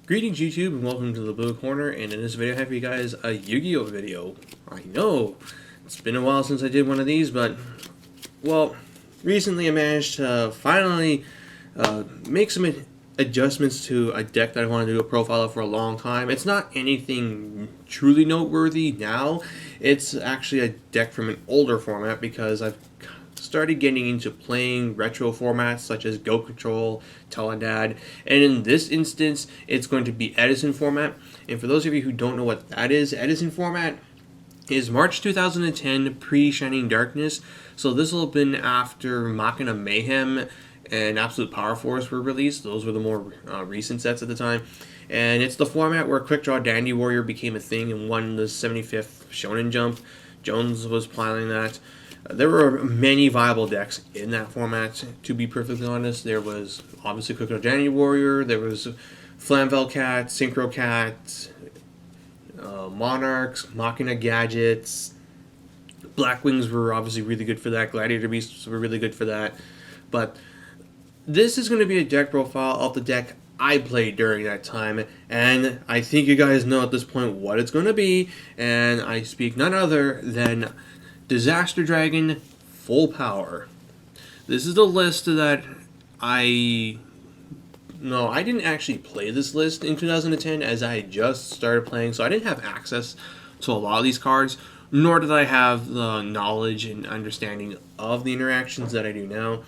Greetings YouTube and welcome to the Blue Corner, and in this video I have for you guys a Yu-Gi-Oh video. I know, it's been a while since I did one of these, but, well, recently I managed to finally make some adjustments to a deck that I wanted to do a profile of for a long time. It's not anything truly noteworthy now, it's actually a deck from an older format because I've started getting into playing retro formats such as Goats and Tele-DAD, and in this instance it's going to be Edison format. And for those of you who don't know what that is, Edison format is March 2010 pre-Shining Darkness, so this will have been after Machina Mayhem and Absolute Power Force were released. Those were the more recent sets at the time, and it's the format where Quick Draw Dandy Warrior became a thing and won the 75th Shonen Jump. Jones was piloting that. There were many viable decks in that format, to be perfectly honest. There was obviously Quick Draw Dandy Warrior, there was Flamvel Cat, Synchro Cat, Monarchs, Machina Gadgets. Blackwings were obviously really good for that, Gladiator Beasts were really good for that. But this is going to be a deck profile of the deck I played during that time, and I think you guys know at this point what it's going to be, and I speak none other than Disaster Dragon Full Power. This is the list that I didn't actually play this list in 2010 as I had just started playing, so I didn't have access to a lot of these cards, nor did I have the knowledge and understanding of the interactions that I do now.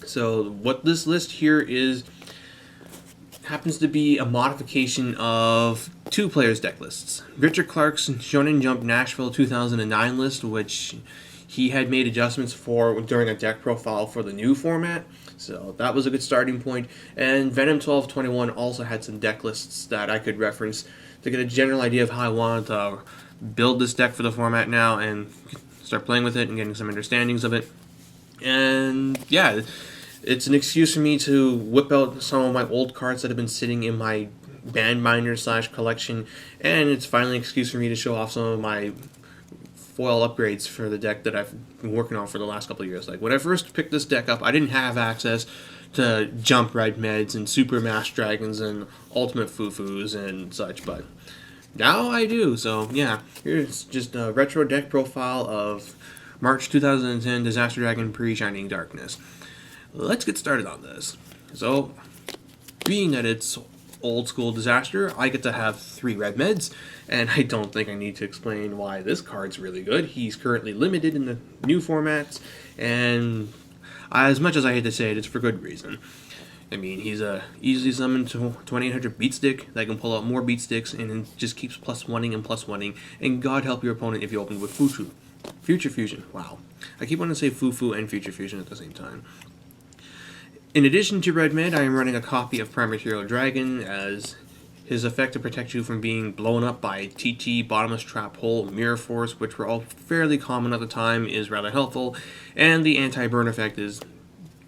So what this list here is happens to be a modification of two players' deck lists. Richard Clark's Shonen Jump Nashville 2009 list, which he had made adjustments for during a deck profile for the new format, so that was a good starting point. And Venom 1221 also had some deck lists that I could reference to get a general idea of how I wanted to build this deck for the format now and start playing with it and getting some understandings of it. And yeah, it's an excuse for me to whip out some of my old cards that have been sitting in my band binder / collection, and it's finally an excuse for me to show off some of my foil upgrades for the deck that I've been working on for the last couple of years. Like, when I first picked this deck up, I didn't have access to Jump Red Meds and Super Mass Dragons and Ultimate Fufus and such, but now I do. So yeah, here's just a retro deck profile of March 2010 Disaster Dragon pre-Shining Darkness. Let's get started on this. So, being that it's old school Disaster, I get to have 3 red meds, and I don't think I need to explain why this card's really good. He's currently limited in the new formats, and as much as I hate to say it, it's for good reason. I mean, he's a easily summoned 2800 beat stick that can pull out more beat sticks, and it just keeps +1ing and +1ing, and God help your opponent if you open with Future Fusion. Wow. I keep wanting to say Fufu and Future Fusion at the same time. In addition to Red Med, I am running a copy of Prime Material Dragon, as his effect to protect you from being blown up by TT, Bottomless Trap Hole, Mirror Force, which were all fairly common at the time, is rather helpful, and the anti-burn effect is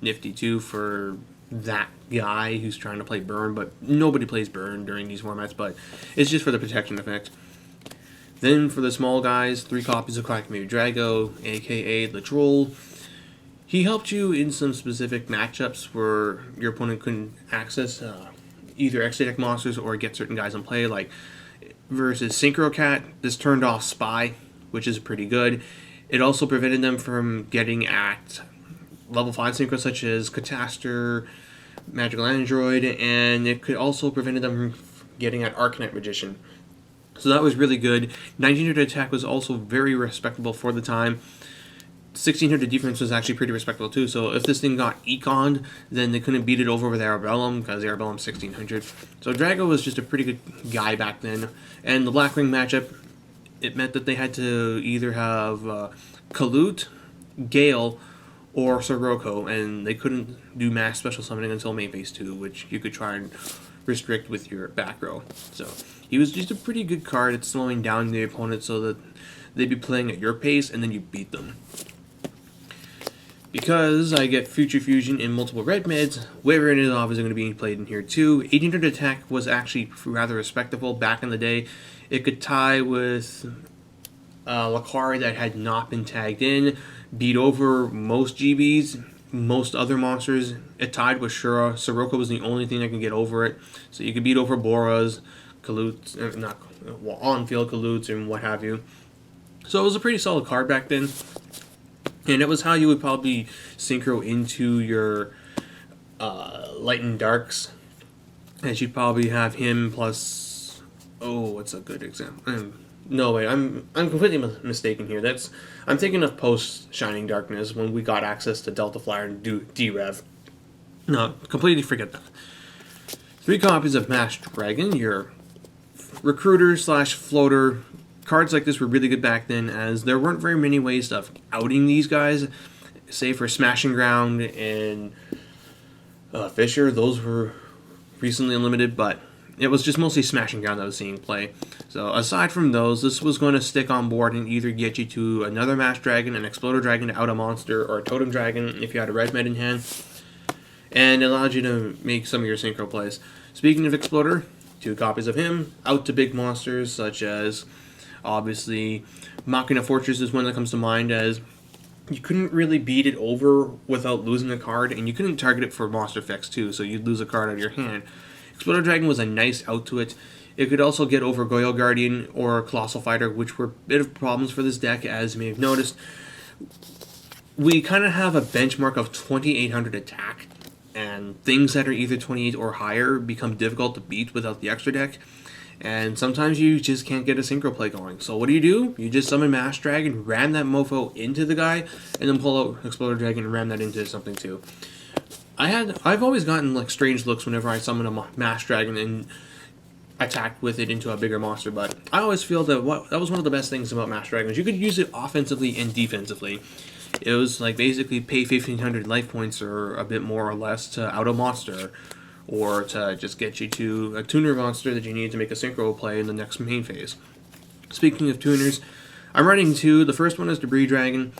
nifty too for that guy who's trying to play burn, but nobody plays burn during these formats, but it's just for the protection effect. Then for the small guys, 3 copies of Quackmere Drago, aka the Troll. He helped you in some specific matchups where your opponent couldn't access either extra deck monsters or get certain guys in play, like versus Synchro Cat. This turned off Spy, which is pretty good. It also prevented them from getting at level 5 Synchro such as Catastor, Magical Android, and it could also prevented them from getting at Arcanite Magician. So that was really good. 1900 attack was also very respectable for the time. 1600 defense was actually pretty respectable too, so if this thing got econed, then they couldn't beat it over with Arabellum, because Arabellum's 1600. So Drago was just a pretty good guy back then, and the Blackwing matchup, it meant that they had to either have Kalut, Gale, or Sirocco, and they couldn't do mass special summoning until main phase 2, which you could try and restrict with your back row. So he was just a pretty good card at slowing down the opponent so that they'd be playing at your pace and then you beat them. Because I get Future Fusion in multiple red meds, Wyvern is obviously going to be played in here too. 1800 attack was actually rather respectable back in the day. It could tie with Lakari that had not been tagged in, beat over most GBs, most other monsters. It tied with Shura. Soroka was the only thing that can get over it. So you could beat over Boras, Kalutes, not on-field Kalutes, and what have you. So it was a pretty solid card back then. And it was how you would probably synchro into your Light and Darks. And you'd probably have him plus... Oh, what's a good example? No, wait, I'm completely mistaken here. I'm thinking of post Shining Darkness when we got access to Delta Flyer and D-Rev. No, completely forget that. 3 copies of Masked Dragon, your recruiter / floater. Cards like this were really good back then, as there weren't very many ways of outing these guys. Say for Smashing Ground and Fisher, those were recently unlimited, but it was just mostly Smashing Ground that was seeing play. So aside from those, this was going to stick on board and either get you to another Masked Dragon, an Exploder Dragon to out a monster, or a Totem Dragon if you had a Red Med in hand. And it allowed you to make some of your synchro plays. Speaking of Exploder, 2 copies of him, out to big monsters such as, obviously, Machina Fortress is one that comes to mind, as you couldn't really beat it over without losing a card, and you couldn't target it for monster effects too, so you'd lose a card out of your hand. Exploder Dragon was a nice out to it. It could also get over Goyle Guardian or Colossal Fighter, which were a bit of problems for this deck, as you may have noticed. We kind of have a benchmark of 2800 attack, and things that are either 28 or higher become difficult to beat without the extra deck. And sometimes you just can't get a synchro play going. So what do? You just summon Masked Dragon, ram that mofo into the guy, and then pull out Exploder Dragon and ram that into something too. I've always gotten like strange looks whenever I summon a Masked Dragon and attack with it into a bigger monster, but I always feel that that was one of the best things about Masked Dragons. You could use it offensively and defensively. It was like basically pay 1,500 life points or a bit more or less to out a monster, or to just get you to a tuner monster that you need to make a synchro play in the next main phase. Speaking of tuners, I'm running 2. The first one is Debris Dragon.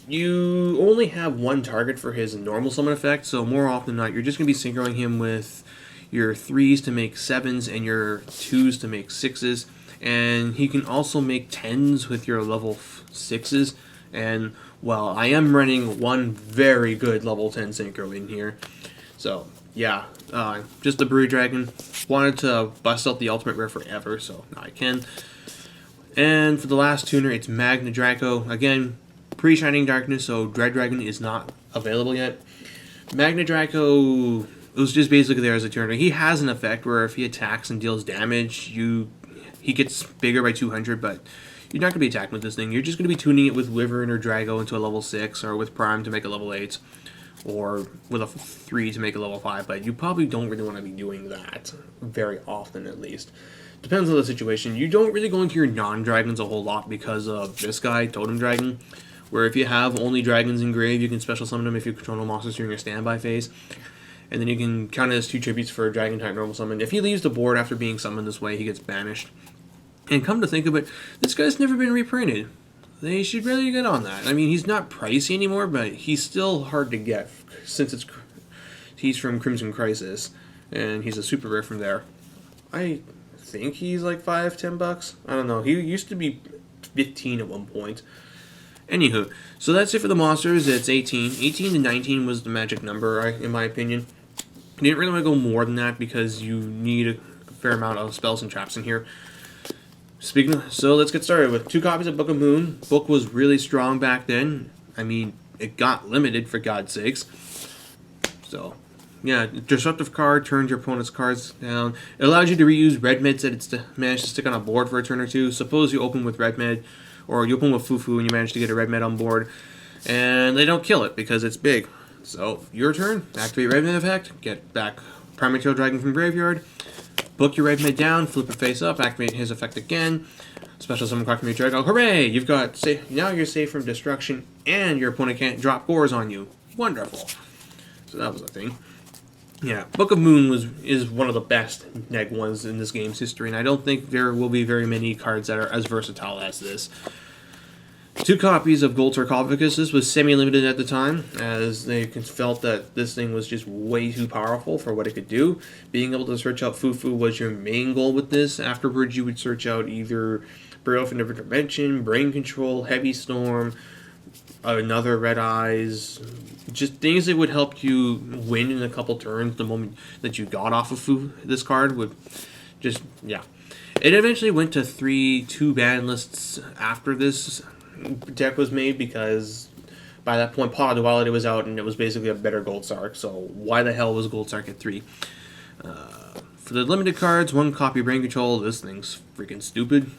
You only have 1 target for his normal summon effect, so more often than not, you're just going to be synchroing him with your 3s to make 7s and your 2s to make 6s. And he can also make 10s with your level 6s. And, well, I am running 1 very good level 10 synchro in here. So, yeah, just the Debris Dragon. Wanted to bust out the ultimate rare forever, so now I can. And for the last tuner, it's Magna Draco. Again, pre-Shining Darkness, so Dread Dragon is not available yet. Magna Draco, it was just basically there as a tuner. He has an effect where if he attacks and deals damage, he gets bigger by 200, but you're not going to be attacking with this thing. You're just going to be tuning it with Wyvern or Drago into a level 6, or with Prime to make a level 8. Or with a 3 to make a level 5, but you probably don't really want to be doing that very often, at least. Depends on the situation. You don't really go into your non-dragons a whole lot because of this guy, Totem Dragon, where if you have only dragons in grave, you can special summon them if you control no monsters during your standby phase. And then you can count it as 2 tributes for a dragon type normal summon. If he leaves the board after being summoned this way, he gets banished. And come to think of it, this guy's never been reprinted. They should really get on that. I mean, he's not pricey anymore, but he's still hard to get since he's from Crimson Crisis, and he's a super rare from there. I think he's like $5-10. I don't know. He used to be 15 at one point. Anywho, so that's it for the monsters. It's 18. 18 to 19 was the magic number, in my opinion. You didn't really want to go more than that because you need a fair amount of spells and traps in here. So let's get started with 2 copies of Book of Moon. Book was really strong back then. I mean, it got limited, for God's sakes. So, yeah, Disruptive card turns your opponent's cards down. It allows you to reuse red meds that it's managed to stick on a board for a turn or 2. Suppose you open with red med, or you open with Fufu and you manage to get a red med on board, and they don't kill it because it's big. So, your turn, activate red med effect, get back Primary Tail Dragon from graveyard, book your red mid down, flip it face up, activate his effect again. Special summon Cockamute Drago. Hooray! You've got now you're safe from destruction, and your opponent can't drop cores on you. Wonderful. So that was a thing. Yeah, Book of Moon is one of the best neg ones in this game's history, and I don't think there will be very many cards that are as versatile as this. 2 copies of Gold Sarcophagus. This was semi-limited at the time, as they felt that this thing was just way too powerful for what it could do. Being able to search out Fufu was your main goal with this. Afterwards, you would search out either Burial from Different Dimension, Brain Control, Heavy Storm, another Red Eyes, just things that would help you win in a couple turns the moment that you got off of this card would just, yeah. It eventually went to 2-ban lists after this deck was made because by that point Pot of Duality was out and it was basically a better Gold Sark, so why the hell was Gold Sark at 3? For the limited cards, 1 copy Brain Control, this thing's freaking stupid.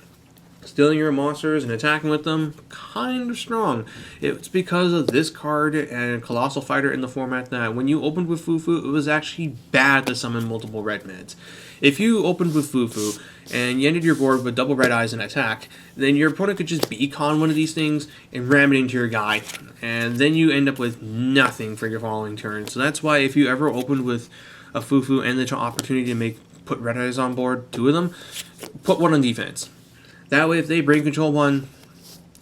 Stealing your monsters and attacking with them, kind of strong. It's because of this card and Colossal Fighter in the format that when you opened with Fufu, it was actually bad to summon multiple red meds. If you opened with Fufu and you ended your board with double Red Eyes and attack, then your opponent could just beacon one of these things and ram it into your guy, and then you end up with nothing for your following turn. So that's why if you ever opened with a Fufu and the opportunity to put Red Eyes on board, 2 of them, put 1 on defense. That way, if they brain control 1,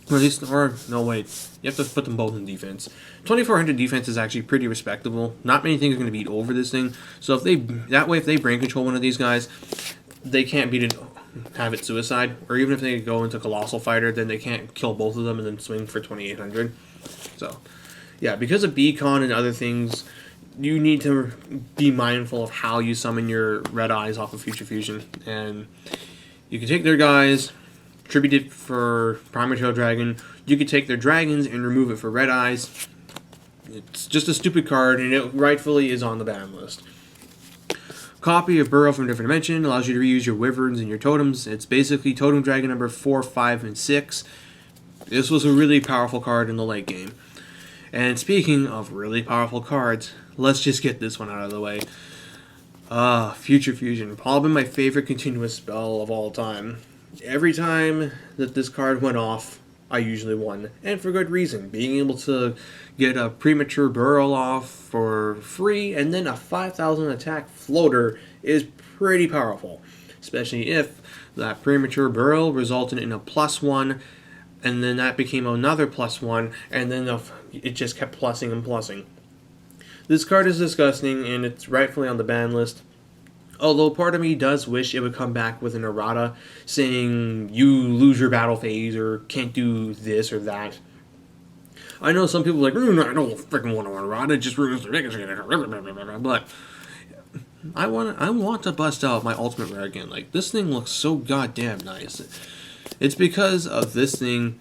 no wait, you have to put them both in defense. 2400 defense is actually pretty respectable. Not many things are going to beat over this thing. So if they brain control one of these guys, they can't beat it, have it suicide. Or even if they go into Colossal Fighter, then they can't kill both of them and then swing for 2800. So, yeah, because of Beacon and other things, you need to be mindful of how you summon your Red Eyes off of Future Fusion. And you can take their guys, tribute it for Primary Tail Dragon. You could take their dragons and remove it for Red Eyes. It's just a stupid card, and it rightfully is on the ban list. Copy of Burrow from a Different Dimension allows you to reuse your Wyverns and your Totems. It's basically Totem Dragon number 4, 5, and 6. This was a really powerful card in the late game. And speaking of really powerful cards, let's just get this one out of the way. Future Fusion. Probably my favorite continuous spell of all time. Every time that this card went off, I usually won. And for good reason. Being able to get a premature Burrow off for free and then a 5,000 attack floater is pretty powerful. Especially if that premature Burrow resulted in a +1 and then that became another +1 and then it just kept plussing and plussing. This card is disgusting and it's rightfully on the ban list. Although part of me does wish it would come back with an errata saying you lose your battle phase or can't do this or that. I know some people are like, I don't freaking want an errata, just ruins the but I want to bust out my ultimate rare again. Like, this thing looks so goddamn nice. It's because of this thing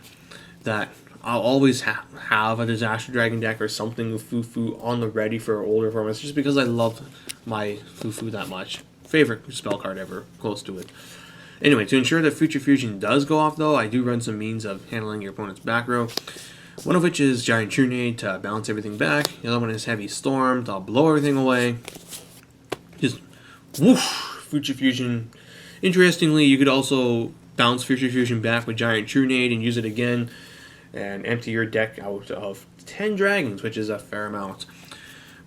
that I'll always have a Disaster Dragon deck or something with Fufu on the ready for older formats, just because I love my Fufu that much. Favorite spell card ever, close to it. Anyway, to ensure that Future Fusion does go off, though, I do run some means of handling your opponent's back row. One of which is Giant Trunade to bounce everything back. The other one is Heavy Storm to blow everything away. Just woof, Future Fusion. Interestingly, you could also bounce Future Fusion back with Giant Trunade and use it again and empty your deck out of 10 dragons, which is a fair amount.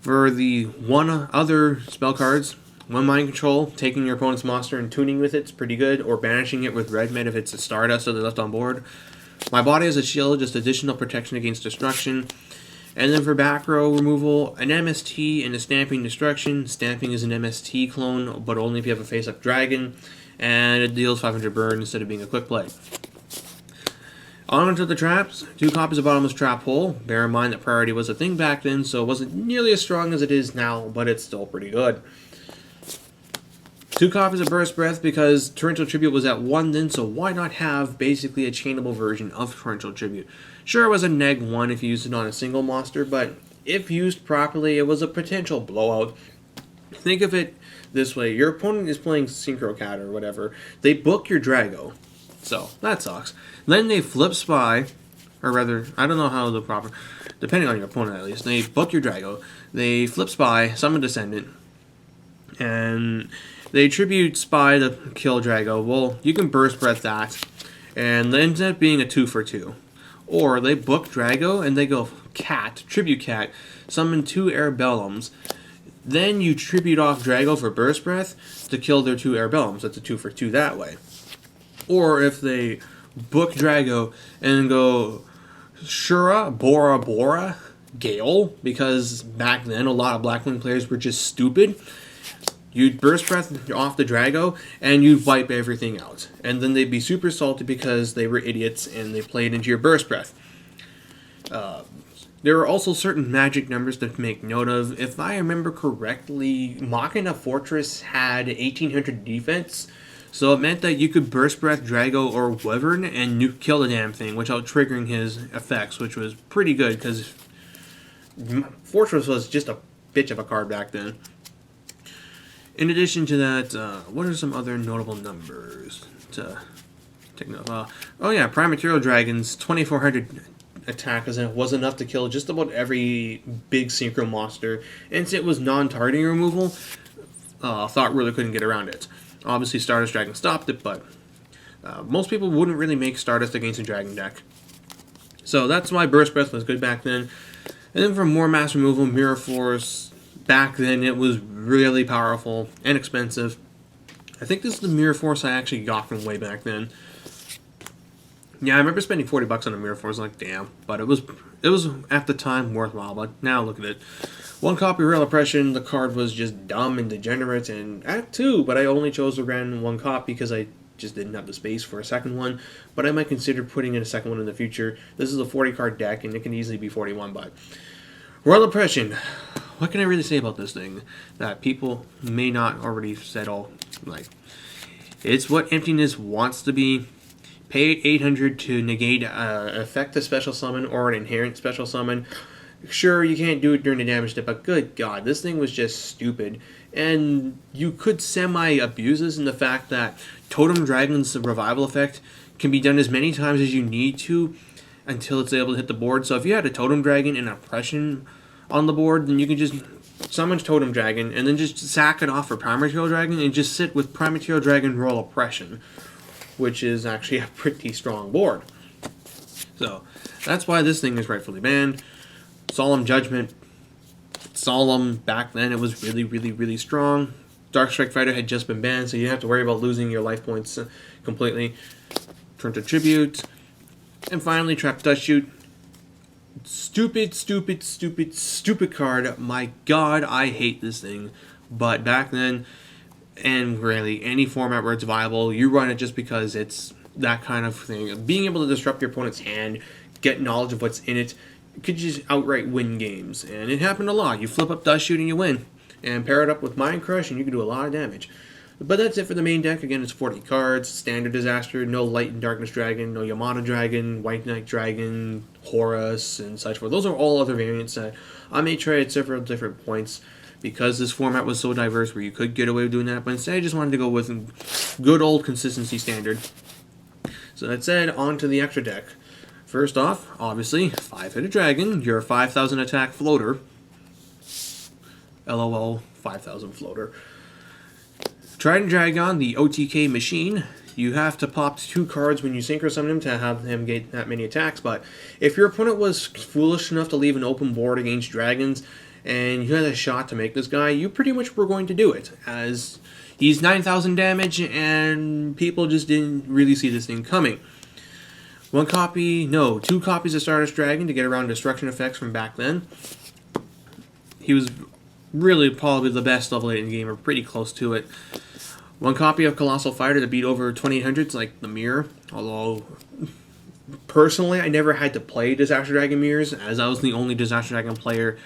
For the one other spell cards, 1 Mind Control, taking your opponent's monster and tuning with it's pretty good, or banishing it with Red Med if it's a Stardust or they're left on board. My Body as a Shield, just additional protection against destruction. And then for back row removal, an MST and a Stamping Destruction. Stamping is an MST clone, but only if you have a face-up dragon, and it deals 500 burn instead of being a quick play. On to the traps. 2 copies of Bottomless Trap Hole. Bear in mind that priority was a thing back then, so it wasn't nearly as strong as it is now, but it's still pretty good. 2 copies of Burst Breath, because Torrential Tribute was at 1 then, so why not have basically a chainable version of Torrential Tribute? Sure, it was a neg 1 if you used it on a single monster, but if used properly, it was a potential blowout. Think of it this way. Your opponent is playing Synchro Cat or whatever. They book your Drago. So, that sucks. Then they flip Spy, or rather, I don't know how the proper, depending on your opponent at least, they book your Drago, they flip Spy, summon Descendant, and they tribute Spy to kill Drago. Well, you can Burst Breath that, and it ends up being a 2 for 2. Or they book Drago, and they go Cat, Tribute Cat, summon 2 Airbellums, then you tribute off Drago for Burst Breath to kill their 2 Airbellums. That's a 2 for 2 that way. Or if they book Drago and go Shura, Bora Bora, Gale, because back then a lot of Blackwing players were just stupid, you'd Burst Breath off the Drago and you'd wipe everything out. And then they'd be super salty because they were idiots and they played into your Burst Breath. There are also certain magic numbers to make note of. If I remember correctly, Machina Fortress had 1800 defense, so it meant that you could Burst Breath, Drago, or Wyvern and kill the damn thing without triggering his effects, which was pretty good because Fortress was just a bitch of a card back then. In addition to that, what are some other notable numbers to take note of? Oh yeah, Prime Material Dragons, 2400 attack was enough to kill just about every big synchro monster, and since it was non-targeting removal, Thought really couldn't get around it. Obviously, Stardust Dragon stopped it, but most people wouldn't really make Stardust against a Dragon deck. So that's why Burst Breath was good back then. And then for more mass removal, Mirror Force, back then it was really powerful and expensive. I think this is the Mirror Force I actually got from way back then. Yeah, I remember spending $40 on a Mirror Force, like damn, but it was at the time worthwhile. But now look at it, one copy Real Oppression. The card was just dumb and degenerate, and Act 2, but I only chose to run one copy because I just didn't have the space for a second one. But I might consider putting in a second one in the future. This is a 40 card deck, and it can easily be 41. But Royal Oppression, what can I really say about this thing that people may not already said? Oh, like it's what Emptiness wants to be. Pay 800 to negate effect a special summon or an inherent special summon. Sure, you can't do it during the damage step, but good God, this thing was just stupid. And you could semi-abuse this in the fact that Totem Dragon's revival effect can be done as many times as you need to until it's able to hit the board. So if you had a Totem Dragon and Oppression on the board, then you can just summon Totem Dragon and then just sack it off for Prime Material Dragon and just sit with Prime Material Dragon Royal Oppression, which is actually a pretty strong board. So that's why this thing is rightfully banned. Solemn Judgment. Solemn, back then it was really, really, really strong. Dark Strike Fighter had just been banned, so you didn't have to worry about losing your life points completely. Turn to Tribute. And finally, Trap Dust Shoot. Stupid, stupid, stupid, stupid card. My God, I hate this thing. But back then, and really any format where it's viable, you run it just because it's that kind of thing. Being able to disrupt your opponent's hand, get knowledge of what's in it, could just outright win games. And it happened a lot. You flip up Dust Shoot and you win. And pair it up with Mind Crush and you can do a lot of damage. But that's it for the main deck. Again, it's 40 cards, standard disaster, no Light and Darkness Dragon, no Yamada Dragon, White Knight Dragon, Horus, and such forth. Those are all other variants that I may try at several different points, because this format was so diverse where you could get away with doing that, but instead I just wanted to go with good old consistency standard. So that said, on to the extra deck. First off, obviously, 5-headed dragon, your 5,000 attack floater. LOL, 5,000 floater. Trident Dragon, the OTK machine. You have to pop 2 cards when you synchro summon him to have him get that many attacks, but if your opponent was foolish enough to leave an open board against dragons, and you had a shot to make this guy, you pretty much were going to do it, as he's 9,000 damage, and people just didn't really see this thing coming. 2 copies of Stardust Dragon to get around destruction effects from back then. He was really probably the best level 8 in the game, or pretty close to it. 1 copy of Colossal Fighter to beat over 2800s like the Mirror, although personally I never had to play Disaster Dragon Mirrors, as I was the only Disaster Dragon player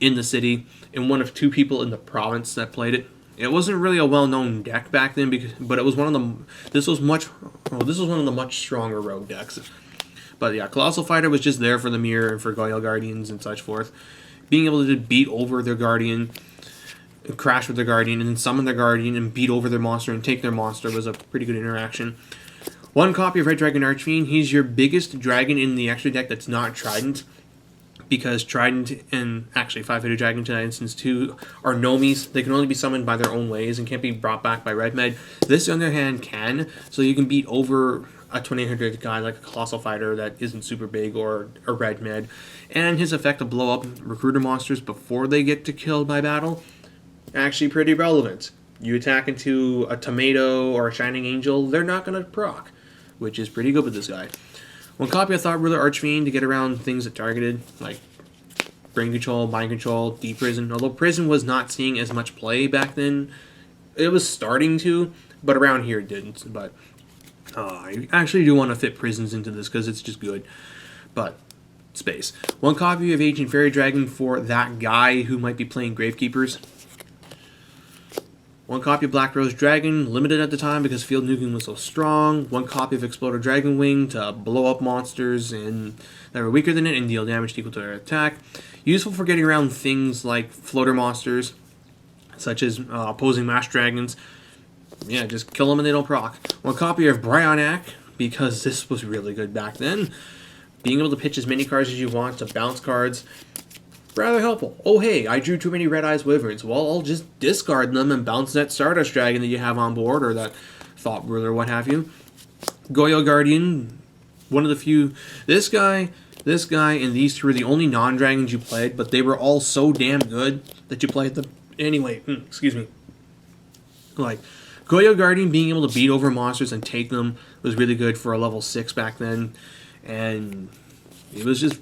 in the city, and one of 2 people in the province that played it. It wasn't really a well-known deck back then, but it was one of the. This was one of the much stronger rogue decks. But yeah, Colossal Fighter was just there for the Mirror and for Goyle Guardians and such forth. Being able to beat over their Guardian, crash with their Guardian, and then summon their Guardian and beat over their monster and take their monster was a pretty good interaction. 1 copy of Red Dragon Archfiend. He's your biggest dragon in the extra deck that's not Trident, because Trident and actually 5-headed dragon to that instance too are Nomis. They can only be summoned by their own ways and can't be brought back by Red Med. This on the other hand can, so you can beat over a 2800 guy like a Colossal Fighter that isn't super big, or a Red Med. And his effect to blow up recruiter monsters before they get to killed by battle, actually pretty relevant. You attack into a Tomato or a Shining Angel, they're not going to proc, which is pretty good with this guy. 1 copy of Thought Ruler Archfiend to get around things that targeted, like Brain Control, Mind Control, Deep Prison. Although Prison was not seeing as much play back then, it was starting to, but around here it didn't. But I actually do want to fit Prisons into this because it's just good. But space. One copy of Ancient Fairy Dragon for that guy who might be playing Gravekeepers. One copy of Black Rose Dragon, limited at the time because field nuking was so strong. One copy of Exploder Dragon Wing to blow up monsters and that were weaker than it and deal damage equal to their attack. Useful for getting around things like floater monsters, such as opposing Mash Dragons. Yeah, just kill them and they don't proc. One copy of Bryonac, because this was really good back then. Being able to pitch as many cards as you want to bounce cards. Rather helpful. Oh hey, I drew too many Red Eyes Wyverns. Well, I'll just discard them and bounce that Stardust Dragon that you have on board, or that Thought Ruler, what have you. Goyo Guardian, one of the few. This guy, and these two were the only non-dragons you played, but they were all so damn good that you played them. Anyway, excuse me. Like, Goyo Guardian being able to beat over monsters and take them was really good for a level 6 back then. And it was just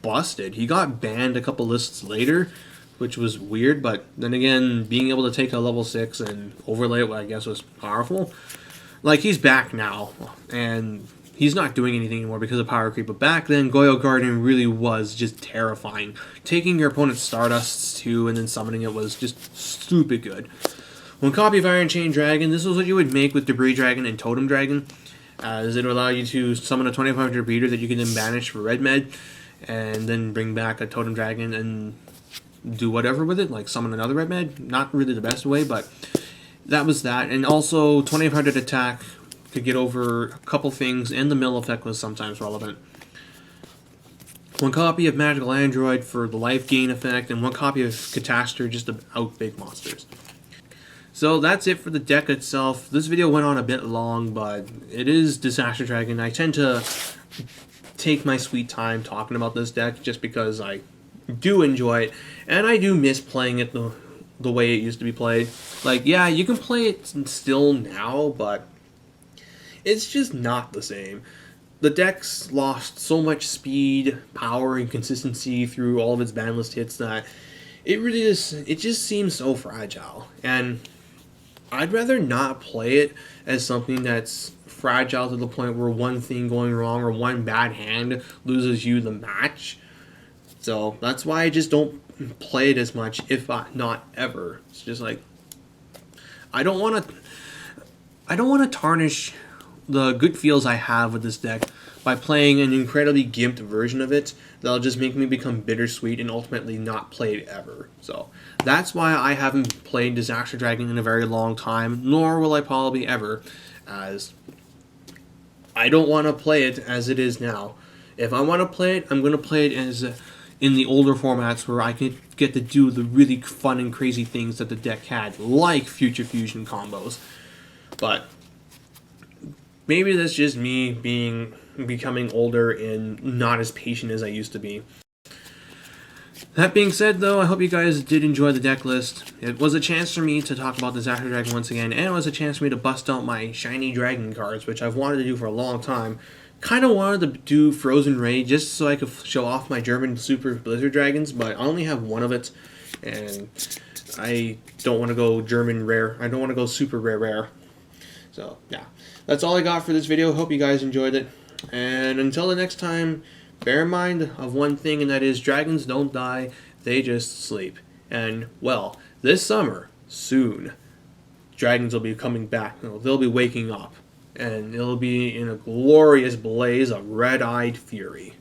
busted. He got banned a couple lists later, which was weird, but then again, being able to take a level 6 and overlay it, I guess, was powerful. Like, he's back now, and he's not doing anything anymore because of power creep, but back then, Goyo Guardian really was just terrifying. Taking your opponent's Stardusts too, and then summoning it was just stupid good. One copy of Iron Chain Dragon, this was what you would make with Debris Dragon and Totem Dragon, as it would allow you to summon a 2500 beater that you can then banish for Red Med, and then bring back a Totem Dragon and do whatever with it, like summon another Red Med. Not really the best way, but that was that. And also, 2500 attack could get over a couple things, and the mill effect was sometimes relevant. One copy of Magical Android for the life gain effect, and one copy of Catastrophe just to out big monsters. So that's it for the deck itself. This video went on a bit long, but it is Disaster Dragon. I tend to take my sweet time talking about this deck just because I do enjoy it, and I do miss playing it the way it used to be played. Like, yeah, you can play it still now, but it's just not the same. The deck's lost so much speed, power, and consistency through all of its ban list hits that it really is, it just seems so fragile. And I'd rather not play it as something that's fragile to the point where one thing going wrong or one bad hand loses you the match. So that's why I just don't play it as much, if not ever. It's just like, I don't want to tarnish the good feels I have with this deck by playing an incredibly gimped version of it that'll just make me become bittersweet and ultimately not play it ever. So that's why I haven't played Disaster Dragon in a very long time, nor will I probably ever, as I don't want to play it as it is now. If I want to play it, I'm going to play it as in the older formats where I can get to do the really fun and crazy things that the deck had, like Future Fusion combos. But maybe that's just me becoming older and not as patient as I used to be. That being said, though, I hope you guys did enjoy the deck list. It was a chance for me to talk about Disaster Dragon once again, and it was a chance for me to bust out my shiny dragon cards, which I've wanted to do for a long time. Kind of wanted to do Frozen Ray just so I could show off my German Super Blizzard Dragons, but I only have one of it, and I don't want to go German Rare. I don't want to go Super Rare. So, yeah. That's all I got for this video. Hope you guys enjoyed it. And until the next time, bear in mind of one thing, and that is dragons don't die, they just sleep. And, well, this summer, soon, dragons will be coming back. They'll be waking up. And it'll be in a glorious blaze of red-eyed fury.